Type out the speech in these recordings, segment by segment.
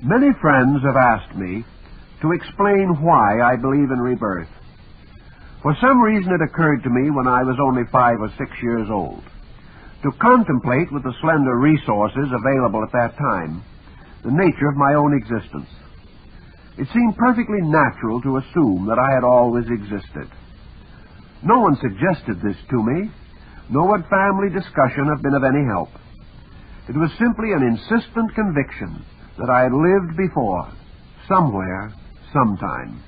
Many friends have asked me to explain why I believe in rebirth. For some reason it occurred to me when I was only 5 or 6 years old to contemplate with the slender resources available at that time the nature of my own existence. It seemed perfectly natural to assume that I had always existed. No one suggested this to me, nor would family discussion have been of any help. It was simply an insistent conviction that I had lived before, somewhere, sometime.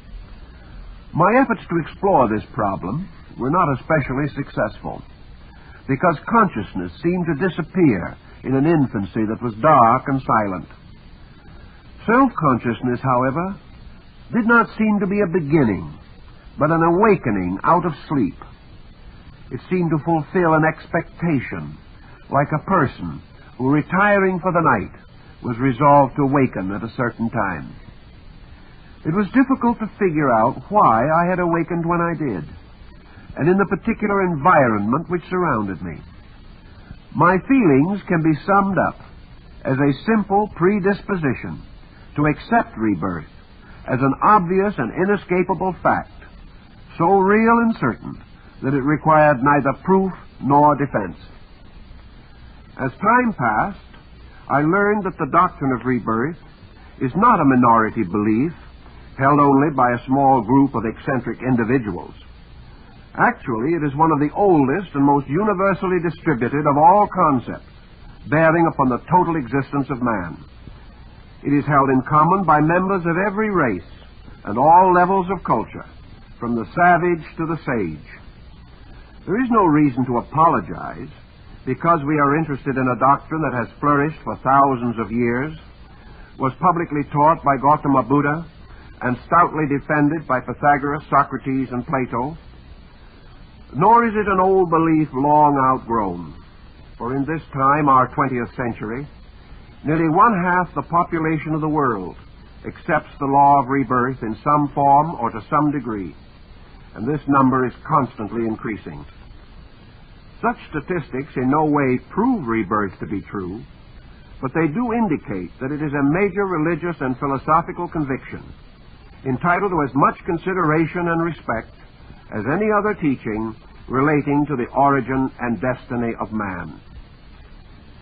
My efforts to explore this problem were not especially successful, because consciousness seemed to disappear in an infancy that was dark and silent. Self-consciousness, however, did not seem to be a beginning, but an awakening out of sleep. It seemed to fulfill an expectation, like a person who, retiring for the night, was resolved to awaken at a certain time. It was difficult to figure out why I had awakened when I did, and in the particular environment which surrounded me. My feelings can be summed up as a simple predisposition to accept rebirth as an obvious and inescapable fact, so real and certain that it required neither proof nor defense. As time passed, I learned that the doctrine of rebirth is not a minority belief held only by a small group of eccentric individuals. Actually, it is one of the oldest and most universally distributed of all concepts bearing upon the total existence of man. It is held in common by members of every race and all levels of culture, from the savage to the sage. There is no reason to apologize because we are interested in a doctrine that has flourished for thousands of years, was publicly taught by Gautama Buddha, and stoutly defended by Pythagoras, Socrates, and Plato. Nor is it an old belief long outgrown, for in this time, our 20th century, nearly 1/2 the population of the world accepts the law of rebirth in some form or to some degree, and this number is constantly increasing. Such statistics in no way prove rebirth to be true, but they do indicate that it is a major religious and philosophical conviction, entitled to as much consideration and respect as any other teaching relating to the origin and destiny of man.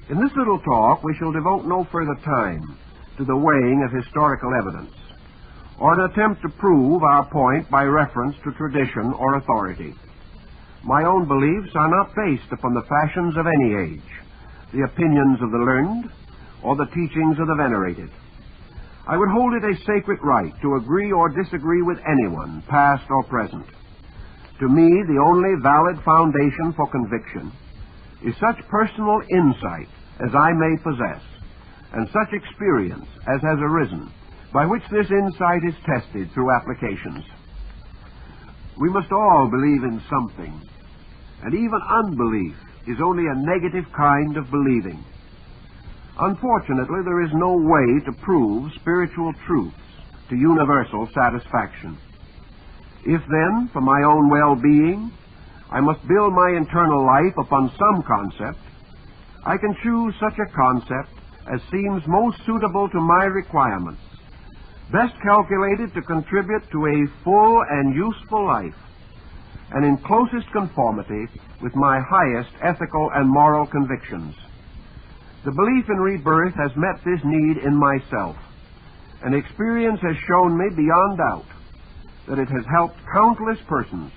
In this little talk, we shall devote no further time to the weighing of historical evidence, or an attempt to prove our point by reference to tradition or authority. My own beliefs are not based upon the fashions of any age, the opinions of the learned, or the teachings of the venerated. I would hold it a sacred right to agree or disagree with anyone, past or present. To me, the only valid foundation for conviction is such personal insight as I may possess, and such experience as has arisen, by which this insight is tested through applications. We must all believe in something, and even unbelief is only a negative kind of believing. Unfortunately, there is no way to prove spiritual truths to universal satisfaction. If then, for my own well-being, I must build my internal life upon some concept, I can choose such a concept as seems most suitable to my requirements, best calculated to contribute to a full and useful life, and in closest conformity with my highest ethical and moral convictions. The belief in rebirth has met this need in myself, and experience has shown me beyond doubt that it has helped countless persons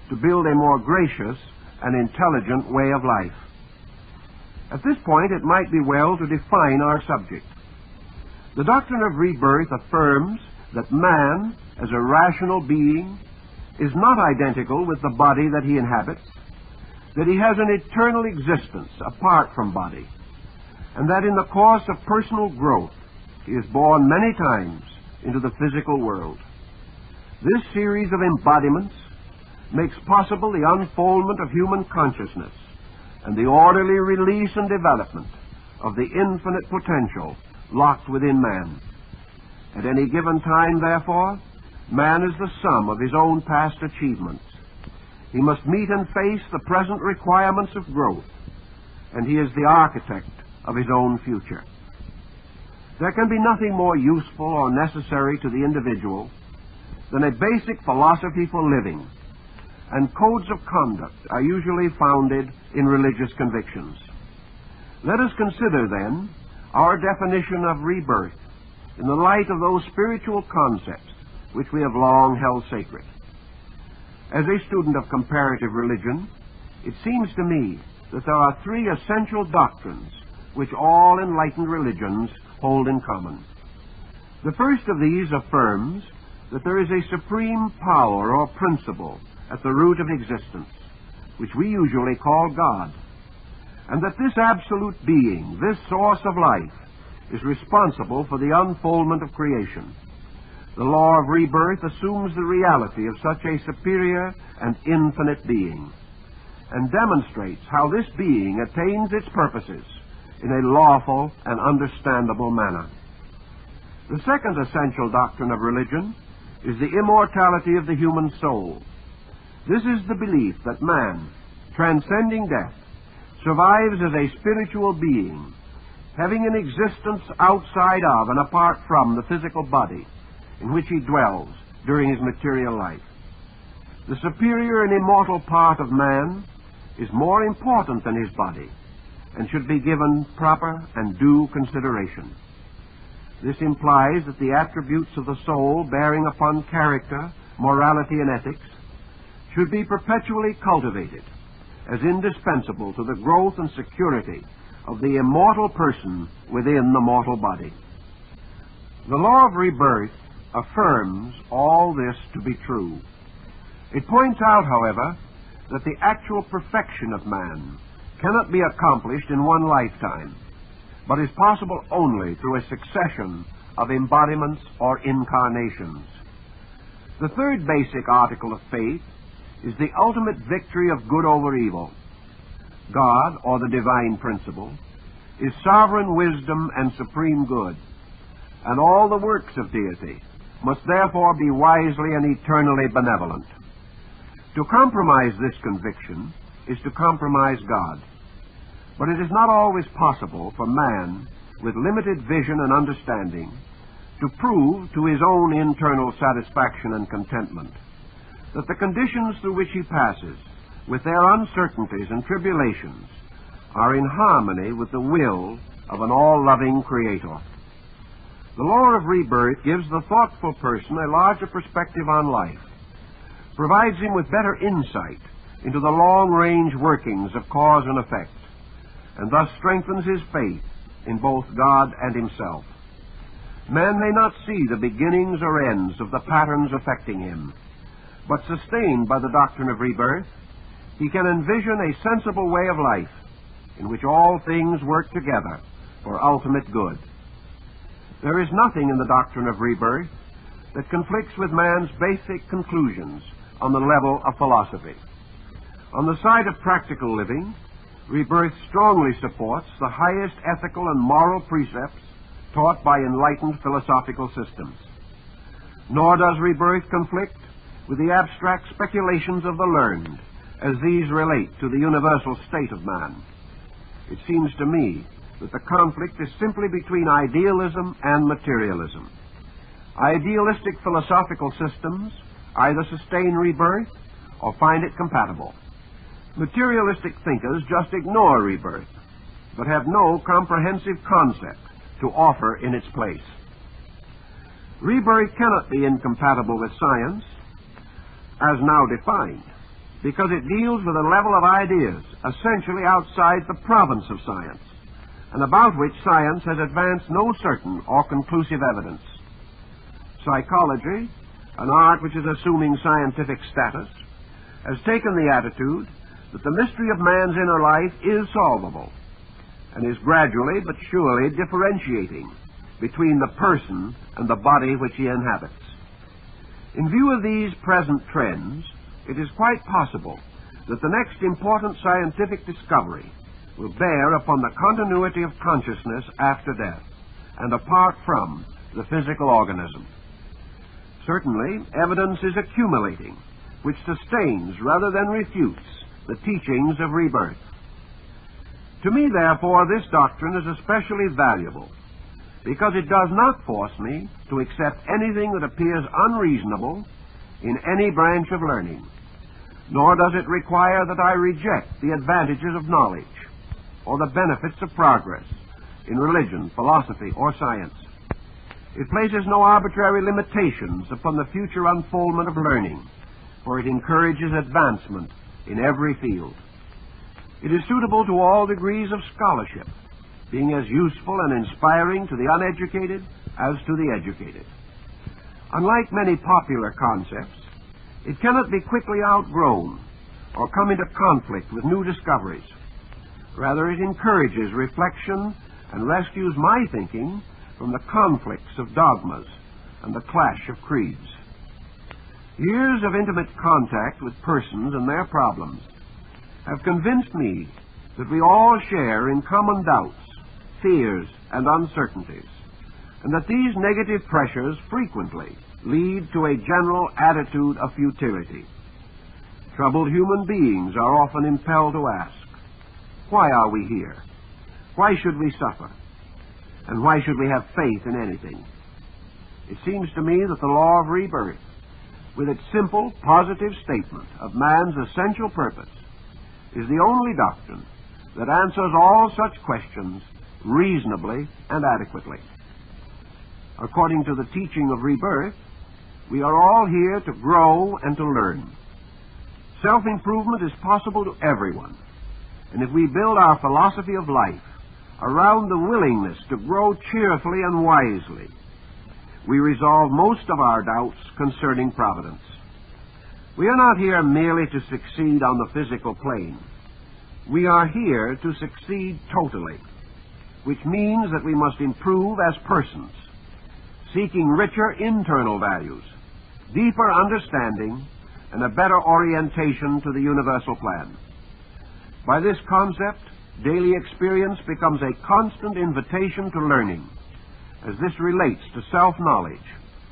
to build a more gracious and intelligent way of life. At this point, it might be well to define our subject. The doctrine of rebirth affirms that man, as a rational being, is not identical with the body that he inhabits, that he has an eternal existence apart from body, and that in the course of personal growth he is born many times into the physical world. This series of embodiments makes possible the unfoldment of human consciousness and the orderly release and development of the infinite potential locked within man. At any given time, therefore, man is the sum of his own past achievements. He must meet and face the present requirements of growth, and he is the architect of his own future. There can be nothing more useful or necessary to the individual than a basic philosophy for living, and codes of conduct are usually founded in religious convictions. Let us consider, then, our definition of rebirth in the light of those spiritual concepts which we have long held sacred. As a student of comparative religion, it seems to me that there are three essential doctrines which all enlightened religions hold in common. The first of these affirms that there is a supreme power or principle at the root of existence, which we usually call God, and that this absolute being, this source of life, is responsible for the unfoldment of creation. The law of rebirth assumes the reality of such a superior and infinite being, and demonstrates how this being attains its purposes in a lawful and understandable manner. The second essential doctrine of religion is the immortality of the human soul. This is the belief that man, transcending death, survives as a spiritual being, having an existence outside of and apart from the physical body in which he dwells during his material life. The superior and immortal part of man is more important than his body, and should be given proper and due consideration. This implies that the attributes of the soul bearing upon character, morality, and ethics should be perpetually cultivated as indispensable to the growth and security of the immortal person within the mortal body. The law of rebirth affirms all this to be true. It points out, however, that the actual perfection of man cannot be accomplished in one lifetime, but is possible only through a succession of embodiments or incarnations. The third basic article of faith is the ultimate victory of good over evil. God, or the divine principle, is sovereign wisdom and supreme good, and all the works of deity must therefore be wisely and eternally benevolent. To compromise this conviction is to compromise God. But it is not always possible for man, with limited vision and understanding, to prove to his own internal satisfaction and contentment that the conditions through which he passes, with their uncertainties and tribulations, are in harmony with the will of an all-loving Creator. The law of rebirth gives the thoughtful person a larger perspective on life, provides him with better insight into the long-range workings of cause and effect, and thus strengthens his faith in both God and himself. Man may not see the beginnings or ends of the patterns affecting him, but sustained by the doctrine of rebirth, he can envision a sensible way of life in which all things work together for ultimate good. There is nothing in the doctrine of rebirth that conflicts with man's basic conclusions on the level of philosophy. On the side of practical living, rebirth strongly supports the highest ethical and moral precepts taught by enlightened philosophical systems. Nor does rebirth conflict with the abstract speculations of the learned, as these relate to the universal state of man. It seems to me that the conflict is simply between idealism and materialism. Idealistic philosophical systems either sustain rebirth or find it compatible. Materialistic thinkers just ignore rebirth, but have no comprehensive concept to offer in its place. Rebirth cannot be incompatible with science, as now defined, because it deals with a level of ideas essentially outside the province of science, and about which science has advanced no certain or conclusive evidence. Psychology, an art which is assuming scientific status, has taken the attitude that the mystery of man's inner life is solvable, and is gradually but surely differentiating between the person and the body which he inhabits. In view of these present trends, it is quite possible that the next important scientific discovery will bear upon the continuity of consciousness after death, and apart from the physical organism. Certainly, evidence is accumulating, which sustains rather than refutes the teachings of rebirth. To me, therefore, this doctrine is especially valuable, because it does not force me to accept anything that appears unreasonable in any branch of learning, nor does it require that I reject the advantages of knowledge or the benefits of progress in religion, philosophy, or science. It places no arbitrary limitations upon the future unfoldment of learning, for it encourages advancement in every field. It is suitable to all degrees of scholarship, being as useful and inspiring to the uneducated as to the educated. Unlike many popular concepts, it cannot be quickly outgrown or come into conflict with new discoveries. Rather, it encourages reflection and rescues my thinking from the conflicts of dogmas and the clash of creeds. Years of intimate contact with persons and their problems have convinced me that we all share in common doubts, fears, and uncertainties, and that these negative pressures frequently lead to a general attitude of futility. Troubled human beings are often impelled to ask, why are we here? Why should we suffer? And why should we have faith in anything? It seems to me that the law of rebirth, with its simple, positive statement of man's essential purpose, is the only doctrine that answers all such questions reasonably and adequately. According to the teaching of rebirth, we are all here to grow and to learn. Self-improvement is possible to everyone, and if we build our philosophy of life around the willingness to grow cheerfully and wisely, we resolve most of our doubts concerning providence. We are not here merely to succeed on the physical plane. We are here to succeed totally, which means that we must improve as persons, seeking richer internal values, deeper understanding, and a better orientation to the universal plan. By this concept, daily experience becomes a constant invitation to learning, as this relates to self-knowledge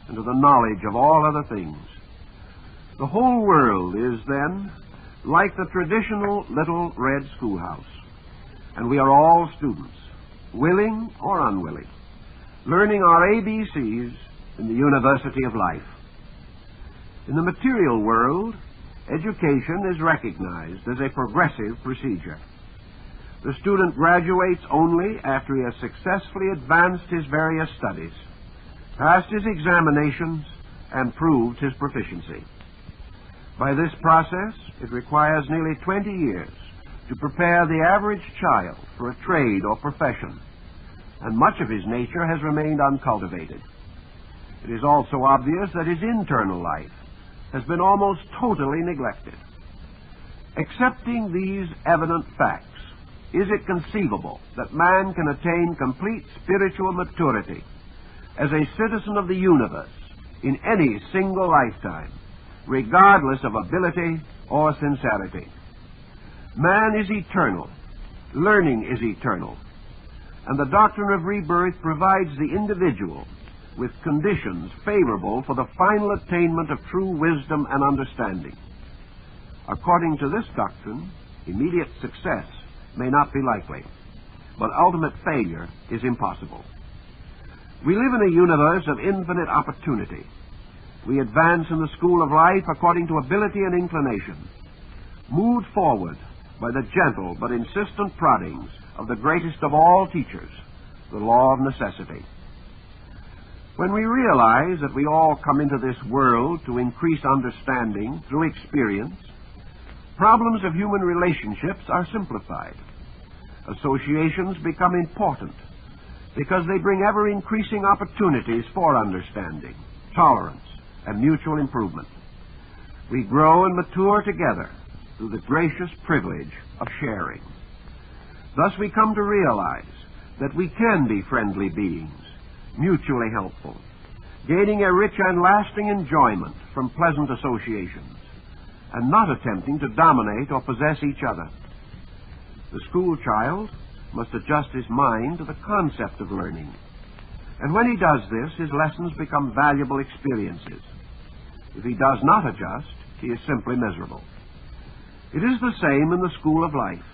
and to the knowledge of all other things. The whole world is, then, like the traditional little red schoolhouse, and we are all students, willing or unwilling, learning our ABCs in the University of Life. In the material world, education is recognized as a progressive procedure. The student graduates only after he has successfully advanced his various studies, passed his examinations, and proved his proficiency. By this process, it requires nearly 20 years to prepare the average child for a trade or profession, and much of his nature has remained uncultivated. It is also obvious that his internal life has been almost totally neglected. Accepting these evident facts, is it conceivable that man can attain complete spiritual maturity as a citizen of the universe in any single lifetime, regardless of ability or sincerity? Man is eternal, learning is eternal, and the doctrine of rebirth provides the individual with conditions favorable for the final attainment of true wisdom and understanding. According to this doctrine, immediate success may not be likely, but ultimate failure is impossible. We live in a universe of infinite opportunity. We advance in the school of life according to ability and inclination, moved forward by the gentle but insistent proddings of the greatest of all teachers, the law of necessity. When we realize that we all come into this world to increase understanding through experience, problems of human relationships are simplified. Associations become important because they bring ever-increasing opportunities for understanding, tolerance, and mutual improvement. We grow and mature together through the gracious privilege of sharing. Thus we come to realize that we can be friendly beings, mutually helpful, gaining a rich and lasting enjoyment from pleasant associations, and not attempting to dominate or possess each other. The school child must adjust his mind to the concept of learning, and when he does this, his lessons become valuable experiences. If he does not adjust, he is simply miserable. It is the same in the school of life.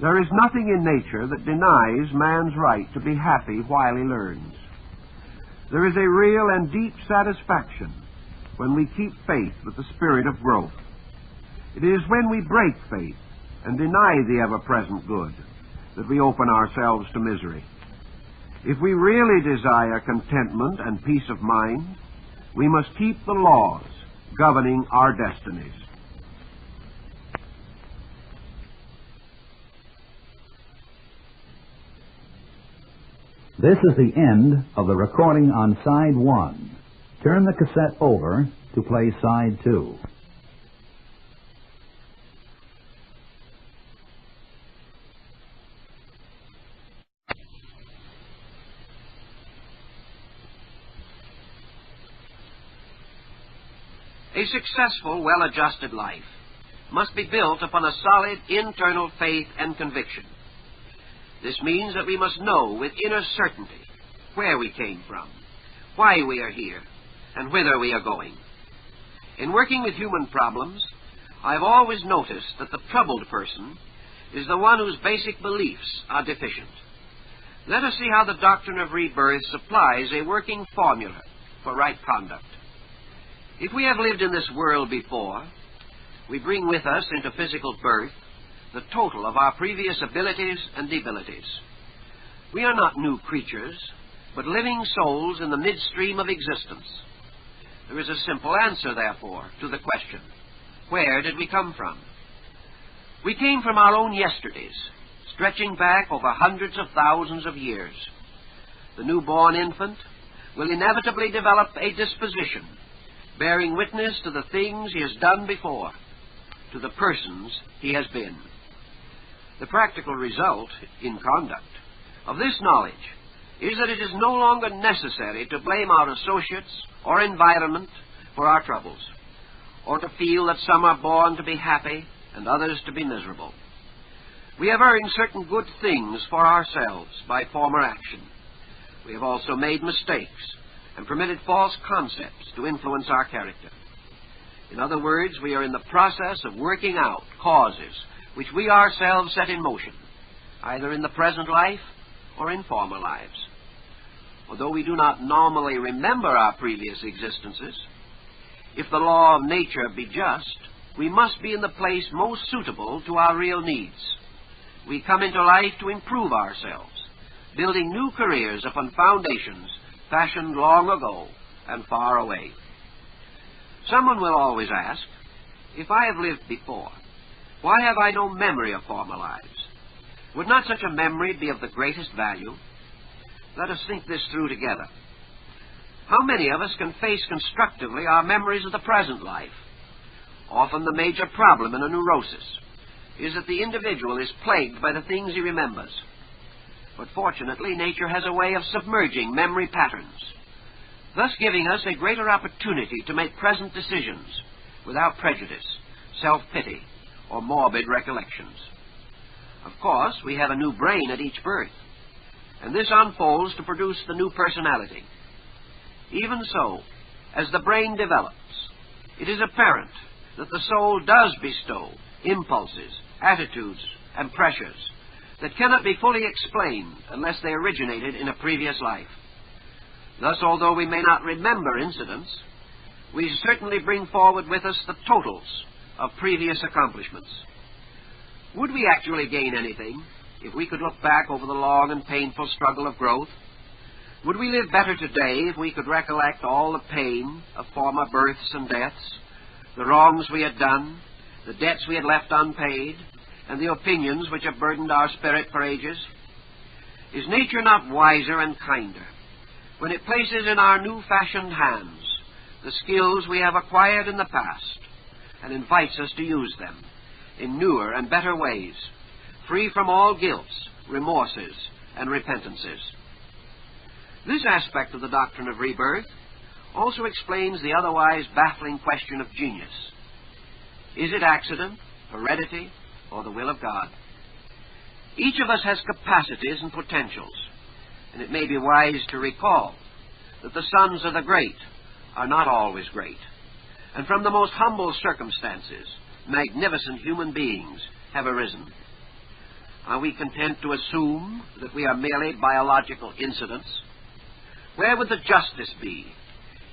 There is nothing in nature that denies man's right to be happy while he learns. There is a real and deep satisfaction when we keep faith with the spirit of growth. It is when we break faith and deny the ever-present good that we open ourselves to misery. If we really desire contentment and peace of mind, we must keep the laws governing our destinies. This is the end of the recording on side 1. Turn the cassette over to play side 2. A successful, well-adjusted life must be built upon a solid internal faith and conviction. This means that we must know with inner certainty where we came from, why we are here, and whither we are going. In working with human problems, I have always noticed that the troubled person is the one whose basic beliefs are deficient. Let us see how the doctrine of rebirth supplies a working formula for right conduct. If we have lived in this world before, we bring with us into physical birth the total of our previous abilities and debilities. We are not new creatures, but living souls in the midstream of existence. There is a simple answer, therefore, to the question, where did we come from? We came from our own yesterdays, stretching back over hundreds of thousands of years. The newborn infant will inevitably develop a disposition, bearing witness to the things he has done before, to the persons he has been. The practical result, in conduct, of this knowledge is that it is no longer necessary to blame our associates or environment for our troubles, or to feel that some are born to be happy and others to be miserable. We have earned certain good things for ourselves by former action. We have also made mistakes and permitted false concepts to influence our character. In other words, we are in the process of working out causes which we ourselves set in motion, either in the present life or in former lives. Although we do not normally remember our previous existences, if the law of nature be just, we must be in the place most suitable to our real needs. We come into life to improve ourselves, building new careers upon foundations fashioned long ago and far away. Someone will always ask, if I have lived before, why have I no memory of former lives? Would not such a memory be of the greatest value? Let us think this through together. How many of us can face constructively our memories of the present life? Often the major problem in a neurosis is that the individual is plagued by the things he remembers. But fortunately, nature has a way of submerging memory patterns, thus giving us a greater opportunity to make present decisions without prejudice, self-pity, or morbid recollections. Of course, we have a new brain at each birth, and this unfolds to produce the new personality. Even so, as the brain develops, it is apparent that the soul does bestow impulses, attitudes, and pressures that cannot be fully explained unless they originated in a previous life. Thus, although we may not remember incidents, we certainly bring forward with us the totals of previous accomplishments. Would we actually gain anything if we could look back over the long and painful struggle of growth? Would we live better today if we could recollect all the pain of former births and deaths, the wrongs we had done, the debts we had left unpaid, and the opinions which have burdened our spirit for ages? Is nature not wiser and kinder when it places in our new-fashioned hands the skills we have acquired in the past and invites us to use them in newer and better ways, free from all guilts, remorses, and repentances? This aspect of the doctrine of rebirth also explains the otherwise baffling question of genius. Is it accident, heredity, or the will of God? Each of us has capacities and potentials, and it may be wise to recall that the sons of the great are not always great, and from the most humble circumstances, magnificent human beings have arisen. Are we content to assume that we are merely biological incidents? Where would the justice be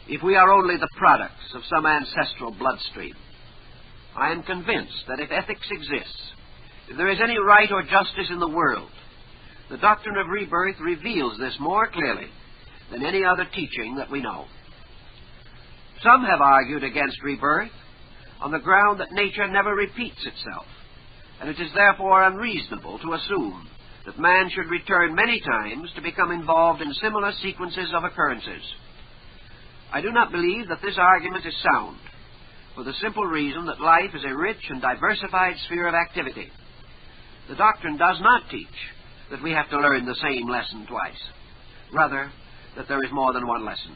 if we are only the products of some ancestral bloodstream? I am convinced that if ethics exists, if there is any right or justice in the world, the doctrine of rebirth reveals this more clearly than any other teaching that we know. Some have argued against rebirth on the ground that nature never repeats itself, and it is therefore unreasonable to assume that man should return many times to become involved in similar sequences of occurrences. I do not believe that this argument is sound, for the simple reason that life is a rich and diversified sphere of activity. The doctrine does not teach that we have to learn the same lesson twice. Rather, that there is more than one lesson.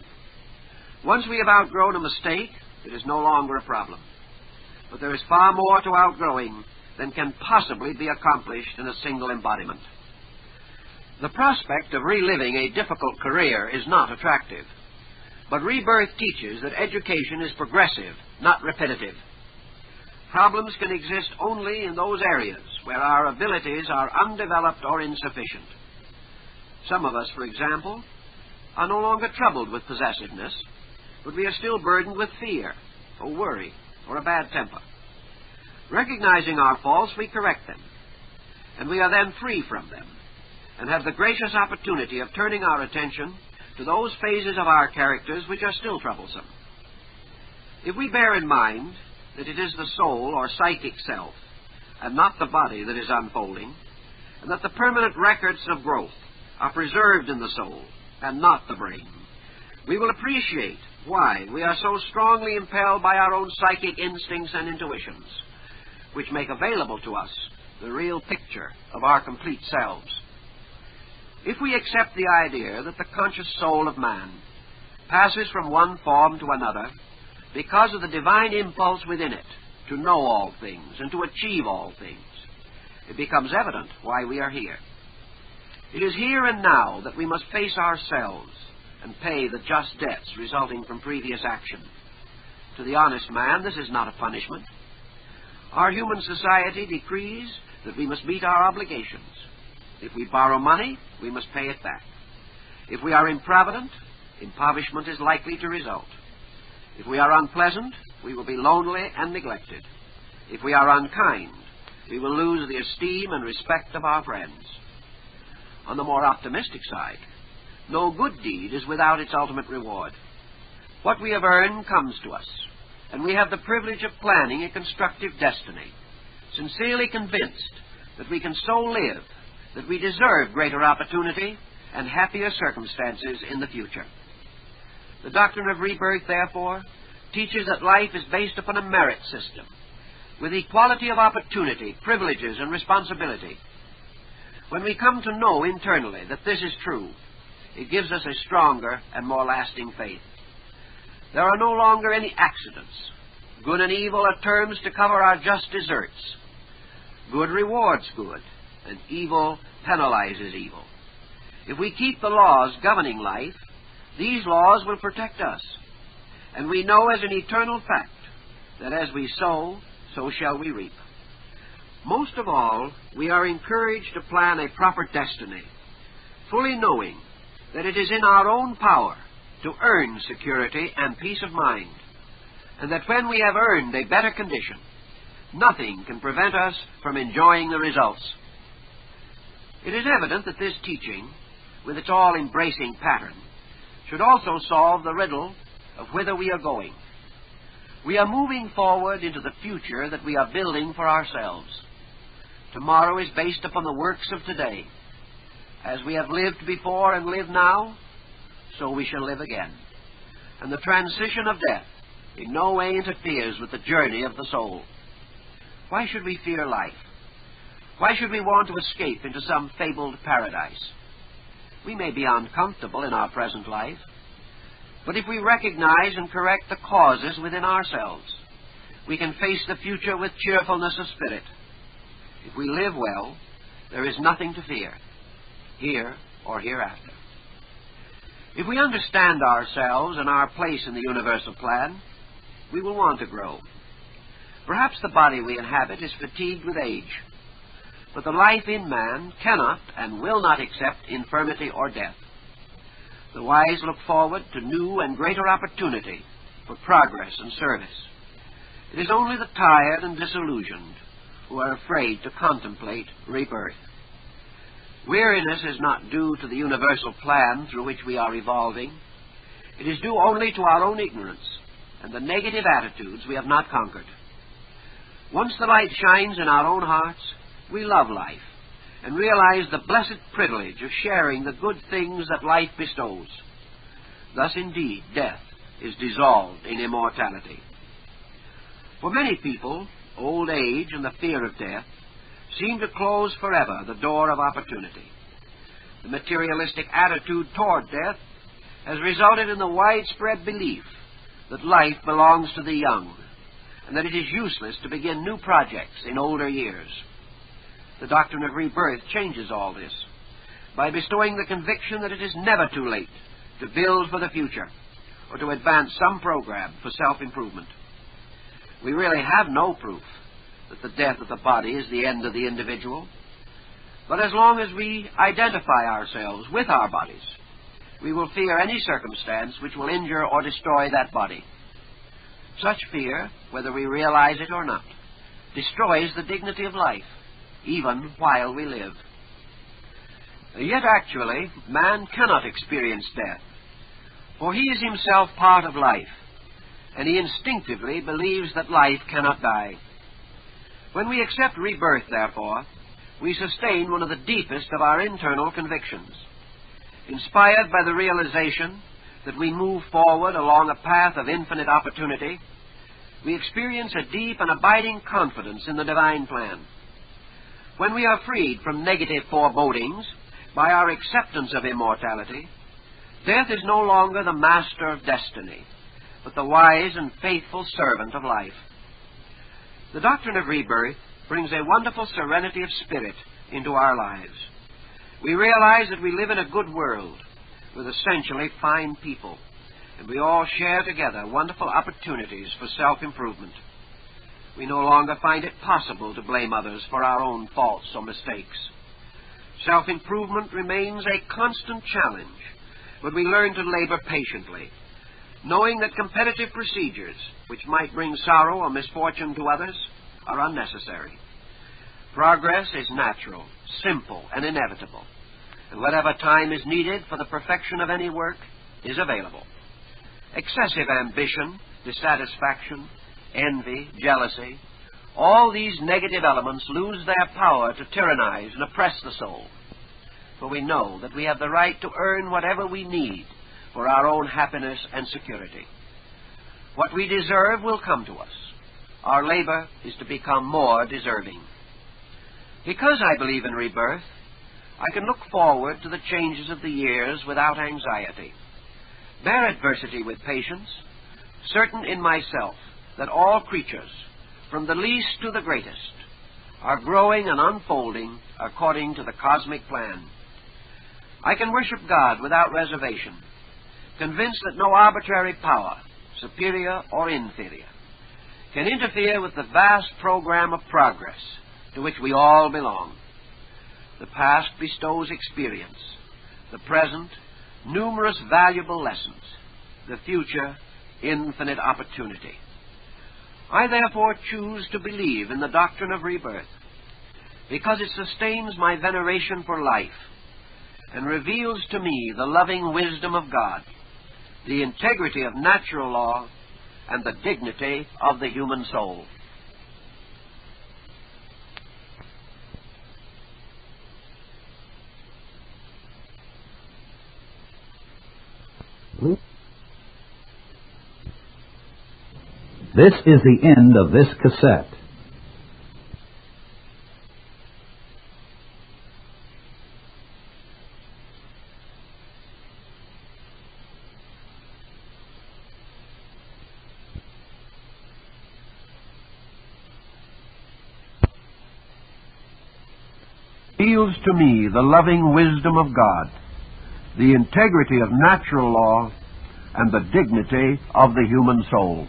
Once we have outgrown a mistake, it is no longer a problem. But there is far more to outgrowing than can possibly be accomplished in a single embodiment. The prospect of reliving a difficult career is not attractive, but rebirth teaches that education is progressive, not repetitive. Problems can exist only in those areas where our abilities are undeveloped or insufficient. Some of us, for example, are no longer troubled with possessiveness, but we are still burdened with fear, or worry, or a bad temper. Recognizing our faults, we correct them, and we are then free from them, and have the gracious opportunity of turning our attention to those phases of our characters which are still troublesome. If we bear in mind that it is the soul or psychic self, and not the body, that is unfolding, and that the permanent records of growth are preserved in the soul, and not the brain, we will appreciate why we are so strongly impelled by our own psychic instincts and intuitions, which make available to us the real picture of our complete selves. If we accept the idea that the conscious soul of man passes from one form to another because of the divine impulse within it to know all things and to achieve all things, it becomes evident why we are here. It is here and now that we must face ourselves and pay the just debts resulting from previous action. To the honest man, this is not a punishment. Our human society decrees that we must meet our obligations. If we borrow money, we must pay it back. If we are improvident, impoverishment is likely to result. If we are unpleasant, we will be lonely and neglected. If we are unkind, we will lose the esteem and respect of our friends. On the more optimistic side, no good deed is without its ultimate reward. What we have earned comes to us, and we have the privilege of planning a constructive destiny, sincerely convinced that we can so live that we deserve greater opportunity and happier circumstances in the future. The doctrine of rebirth, therefore, teaches that life is based upon a merit system, with equality of opportunity, privileges, and responsibility. When we come to know internally that this is true, it gives us a stronger and more lasting faith. There are no longer any accidents. Good and evil are terms to cover our just deserts. Good rewards good, and evil penalizes evil. If we keep the laws governing life, these laws will protect us. And we know as an eternal fact that as we sow, so shall we reap. Most of all, we are encouraged to plan a proper destiny, fully knowing that it is in our own power to earn security and peace of mind, and that when we have earned a better condition, nothing can prevent us from enjoying the results. It is evident that this teaching, with its all-embracing pattern, should also solve the riddle of whither we are going. We are moving forward into the future that we are building for ourselves. Tomorrow is based upon the works of today. As we have lived before and live now, so we shall live again. And the transition of death in no way interferes with the journey of the soul. Why should we fear life? Why should we want to escape into some fabled paradise? We may be uncomfortable in our present life, but if we recognize and correct the causes within ourselves, we can face the future with cheerfulness of spirit. If we live well, there is nothing to fear, here or hereafter. If we understand ourselves and our place in the universal plan, we will want to grow. Perhaps the body we inhabit is fatigued with age. but the life in man cannot and will not accept infirmity or death. The wise look forward to new and greater opportunity for progress and service. It is only the tired and disillusioned who are afraid to contemplate rebirth. Weariness is not due to the universal plan through which we are evolving. It is due only to our own ignorance and the negative attitudes we have not conquered. Once the light shines in our own hearts, we love life and realize the blessed privilege of sharing the good things that life bestows. Thus, indeed, death is dissolved in immortality. For many people, old age and the fear of death seem to close forever the door of opportunity. The materialistic attitude toward death has resulted in the widespread belief that life belongs to the young and that it is useless to begin new projects in older years. The doctrine of rebirth changes all this by bestowing the conviction that it is never too late to build for the future or to advance some program for self-improvement. We really have no proof that the death of the body is the end of the individual, but as long as we identify ourselves with our bodies, we will fear any circumstance which will injure or destroy that body. Such fear, whether we realize it or not, destroys the dignity of life, even while we live. Yet actually, man cannot experience death, for he is himself part of life, and he instinctively believes that life cannot die. When we accept rebirth, therefore, we sustain one of the deepest of our internal convictions. Inspired by the realization that we move forward along a path of infinite opportunity, we experience a deep and abiding confidence in the divine plan. When we are freed from negative forebodings by our acceptance of immortality, death is no longer the master of destiny, but the wise and faithful servant of life. The doctrine of rebirth brings a wonderful serenity of spirit into our lives. We realize that we live in a good world with essentially fine people, and we all share together wonderful opportunities for self-improvement. We no longer find it possible to blame others for our own faults or mistakes. Self-improvement remains a constant challenge, but we learn to labor patiently, knowing that competitive procedures which might bring sorrow or misfortune to others are unnecessary. Progress is natural, simple, and inevitable, and whatever time is needed for the perfection of any work is available. Excessive ambition, dissatisfaction, envy, jealousy, all these negative elements lose their power to tyrannize and oppress the soul, for we know that we have the right to earn whatever we need for our own happiness and security. What we deserve will come to us. Our labor is to become more deserving. Because I believe in rebirth, I can look forward to the changes of the years without anxiety, bear adversity with patience, certain in myself that all creatures, from the least to the greatest, are growing and unfolding according to the cosmic plan. I can worship God without reservation, convinced that no arbitrary power, superior or inferior, can interfere with the vast program of progress to which we all belong. The past bestows experience, the present, numerous valuable lessons, the future, infinite opportunity. I therefore choose to believe in the doctrine of rebirth, because it sustains my veneration for life and reveals to me the loving wisdom of God, the integrity of natural law, and the dignity of the human soul. This is the end of this cassette. Reveals to me the loving wisdom of God, the integrity of natural law, and the dignity of the human soul.